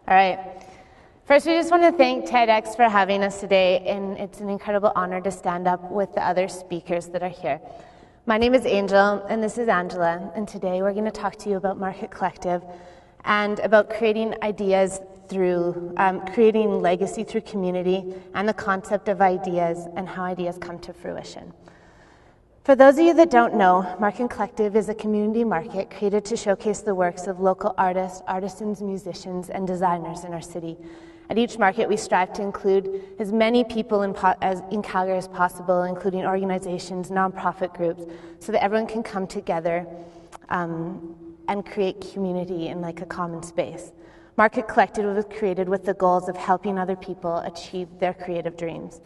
All right. First, we just want to thank TEDx for having us today, and it's an incredible honor to stand up with the other speakers that are here. My name is Angel, and this is Angela, and today we're going to talk to you about Market Collective and about creating ideas through, creating legacy through community and the concept of ideas and how ideas come to fruition. For those of you that don't know, Market Collective is a community market created to showcase the works of local artists, artisans, musicians, and designers in our city. At each market, we strive to include as many people in Calgary as possible, including organizations, nonprofit groups, so that everyone can come together and create community in like a common space. Market Collective was created with the goals of helping other people achieve their creative dreams.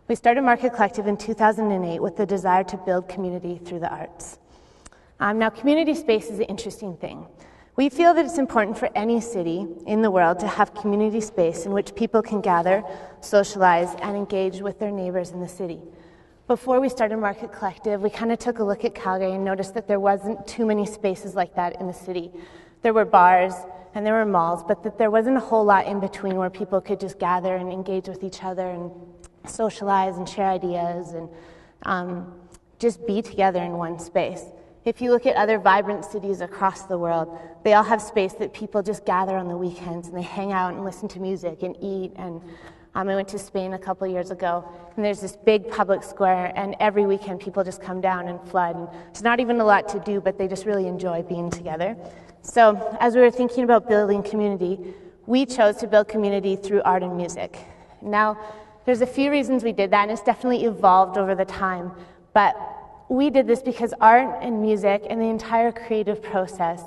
We started Market Collective in 2008 with the desire to build community through the arts. Now, community space is an interesting thing. We feel that it's important for any city in the world to have community space in which people can gather, socialize, and engage with their neighbors in the city. Before we started Market Collective, we kind of took a look at Calgary and noticed that there wasn't too many spaces like that in the city. There were bars and there were malls, but that there wasn't a whole lot in between where people could just gather and engage with each other and socialize and share ideas and just be together in one space. If you look at other vibrant cities across the world, they all have space that people just gather on the weekends and they hang out and listen to music and eat. And I went to Spain a couple years ago, and there's this big public square, and every weekend people just come down and flood. And it's not even a lot to do, but they just really enjoy being together. So as we were thinking about building community, we chose to build community through art and music. Now, there's a few reasons we did that, and it's definitely evolved over the time, but we did this because art and music and the entire creative process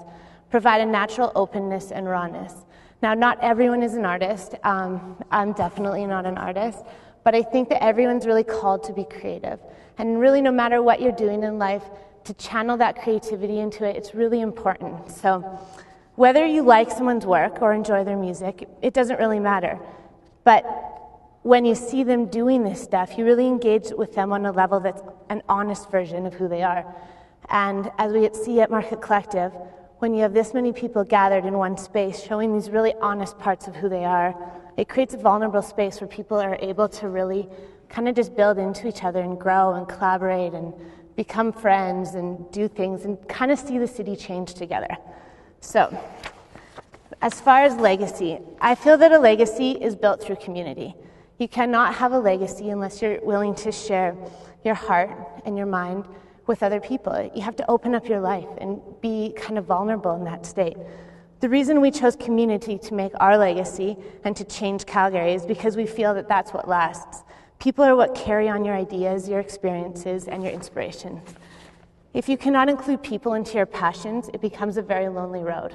provide a natural openness and rawness. Now, not everyone is an artist. I'm definitely not an artist, but I think that everyone's really called to be creative. And really, no matter what you're doing in life, to channel that creativity into it, it's really important. So whether you like someone's work or enjoy their music, it doesn't really matter. But when you see them doing this stuff, you really engage with them on a level that's an honest version of who they are. And as we see at Market Collective, when you have this many people gathered in one space showing these really honest parts of who they are, it creates a vulnerable space where people are able to really kind of just build into each other and grow and collaborate and become friends and do things and kind of see the city change together. So, as far as legacy, I feel that a legacy is built through community. You cannot have a legacy unless you're willing to share your heart and your mind with other people. You have to open up your life and be kind of vulnerable in that state. The reason we chose community to make our legacy and to change Calgary is because we feel that that's what lasts. People are what carry on your ideas, your experiences, and your inspirations. If you cannot include people into your passions, it becomes a very lonely road.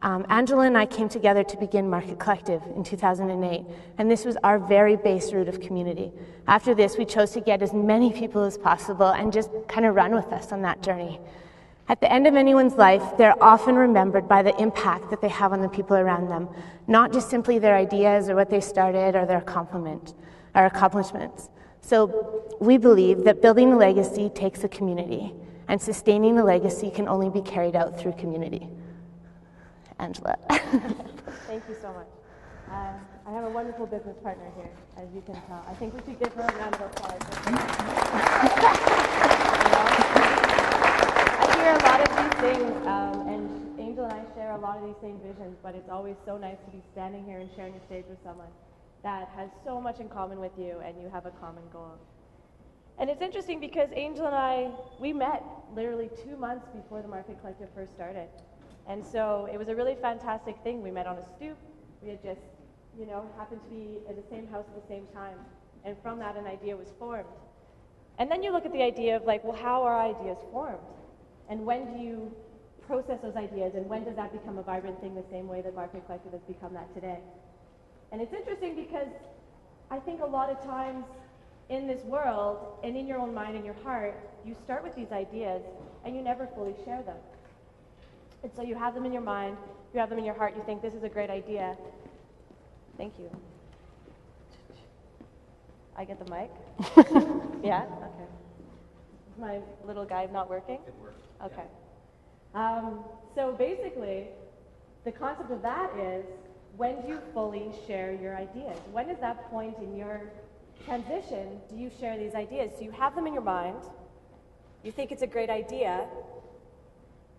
Angela and I came together to begin Market Collective in 2008, and this was our very base root of community. After this, we chose to get as many people as possible and just kind of run with us on that journey. At the end of anyone's life, they're often remembered by the impact that they have on the people around them, not just simply their ideas or what they started or their accomplishments. So we believe that building a legacy takes a community, and sustaining a legacy can only be carried out through community. Angela. Thank you so much. I have a wonderful business partner here, as you can tell. I think we should give her a round of applause. I hear a lot of these things, and Angel and I share a lot of these same visions, but it's always so nice to be standing here and sharing a stage with someone that has so much in common with you, and you have a common goal. And it's interesting because Angel and I, we met literally 2 months before the Market Collective first started. And so it was a really fantastic thing. We met on a stoop. We had just, happened to be in the same house at the same time. And from that, an idea was formed. And then you look at the idea of like, well, how are ideas formed? And when do you process those ideas? And when does that become a vibrant thing the same way that Market Collective has become that today? And it's interesting because I think a lot of times in this world and in your own mind and your heart, you start with these ideas and you never fully share them. And so you have them in your mind, you have them in your heart, you think this is a great idea. Thank you. I get the mic? Yeah? Okay. Is my little guide not working? It works. Okay. So basically, the concept of that is when do you fully share your ideas? When is that point in your transition do you share these ideas? So you have them in your mind, you think it's a great idea,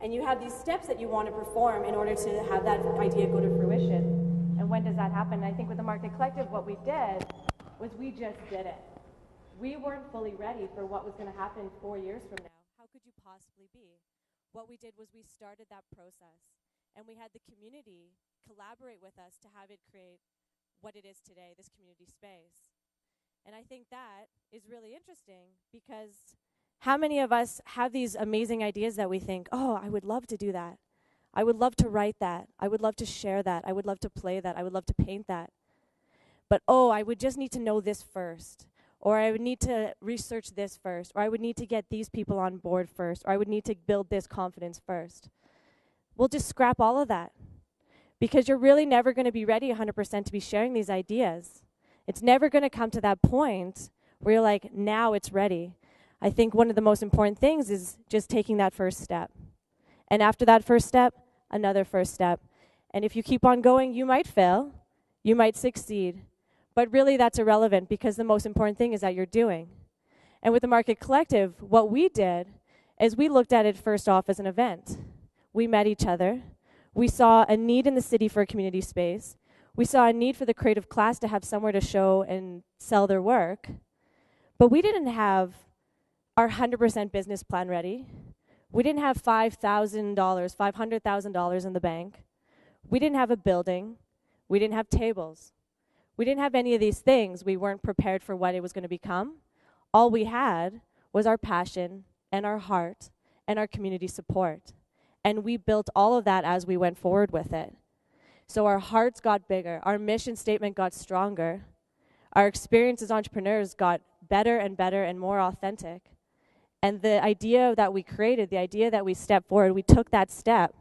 and you have these steps that you want to perform in order to have that idea go to fruition. And when does that happen? I think with the Market Collective, what we did was we just did it. We weren't fully ready for what was going to happen 4 years from now. How could you possibly be? What we did was we started that process, and we had the community collaborate with us to have it create what it is today, this community space. And I think that is really interesting because how many of us have these amazing ideas that we think, oh, I would love to do that. I would love to write that. I would love to share that. I would love to play that. I would love to paint that. But, oh, I would just need to know this first. Or I would need to research this first. Or I would need to get these people on board first. Or I would need to build this confidence first. We'll just scrap all of that. Because you're really never going to be ready 100% to be sharing these ideas. It's never going to come to that point where you're like, now it's ready. I think one of the most important things is just taking that first step. And after that first step, another first step. And if you keep on going, you might fail, you might succeed. But really that's irrelevant because the most important thing is that you're doing. And with the Market Collective, what we did is we looked at it first off as an event. We met each other. We saw a need in the city for a community space. We saw a need for the creative class to have somewhere to show and sell their work. But we didn't have our 100% business plan ready. We didn't have $5,000, $500,000 in the bank. We didn't have a building. We didn't have tables. We didn't have any of these things. We weren't prepared for what it was going to become. All we had was our passion and our heart and our community support. And we built all of that as we went forward with it. So our hearts got bigger. Our mission statement got stronger. Our experience as entrepreneurs got better and more authentic. And the idea that we created, the idea that we stepped forward, we took that step,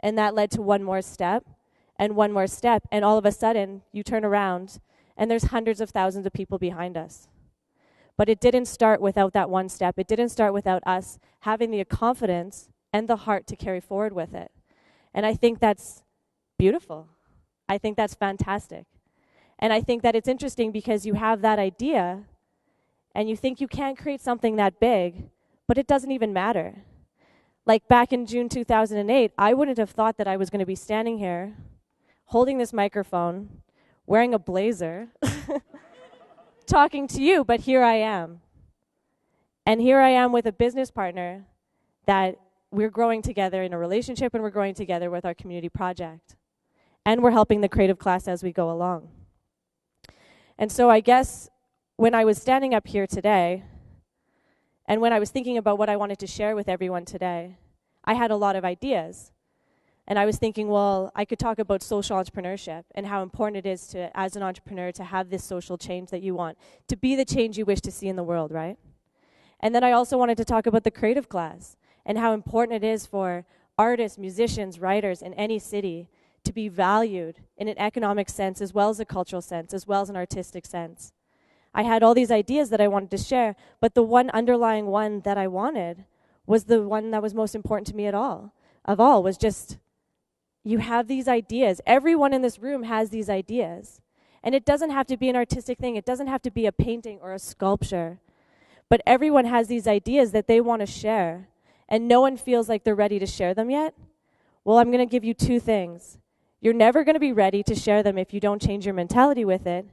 and that led to one more step, and one more step, and all of a sudden, you turn around, and there's hundreds of thousands of people behind us. But it didn't start without that one step. It didn't start without us having the confidence and the heart to carry forward with it. And I think that's beautiful. I think that's fantastic. And I think that it's interesting because you have that idea, and you think you can't create something that big, but it doesn't even matter. Like back in June 2008, I wouldn't have thought that I was going to be standing here, holding this microphone, wearing a blazer, talking to you, but here I am. And here I am with a business partner that we're growing together in a relationship, and we're growing together with our community project. And we're helping the creative class as we go along. And so I guess when I was standing up here today, and when I was thinking about what I wanted to share with everyone today, I had a lot of ideas. And I was thinking, well, I could talk about social entrepreneurship and how important it is to, as an entrepreneur, to have this social change that you want, to be the change you wish to see in the world, right? And then I also wanted to talk about the creative class and how important it is for artists, musicians, writers in any city to be valued in an economic sense as well as a cultural sense, as well as an artistic sense. I had all these ideas that I wanted to share, but the one underlying one that I wanted was the one that was most important to me of all, was just, you have these ideas. Everyone in this room has these ideas. And it doesn't have to be an artistic thing. It doesn't have to be a painting or a sculpture. But everyone has these ideas that they want to share, and no one feels like they're ready to share them yet. Well, I'm going to give you two things. You're never going to be ready to share them if you don't change your mentality with it.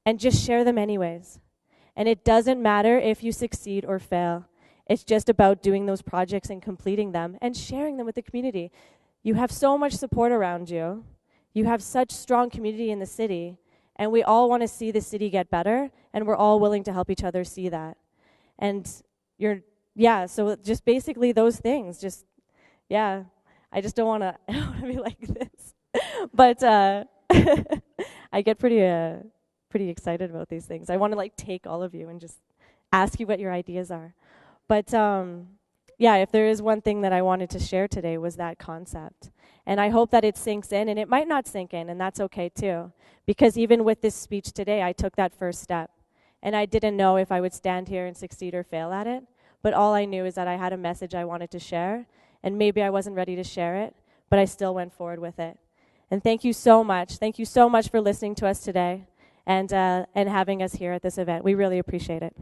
And just share them anyways. And it doesn't matter if you succeed or fail. It's just about doing those projects and completing them and sharing them with the community. You have so much support around you. You have such strong community in the city. And we all want to see the city get better. And we're all willing to help each other see that. And so just basically those things. I just don't want to be like this. But I get pretty excited about these things. I want to take all of you and just ask you what your ideas are. But if there is one thing that I wanted to share today was that concept. And I hope that it sinks in, and it might not sink in, and that's okay too. Because even with this speech today, I took that first step. And I didn't know if I would stand here and succeed or fail at it. But all I knew is that I had a message I wanted to share, and maybe I wasn't ready to share it, but I still went forward with it. And thank you so much. Thank you so much for listening to us today and having us here at this event. We really appreciate it.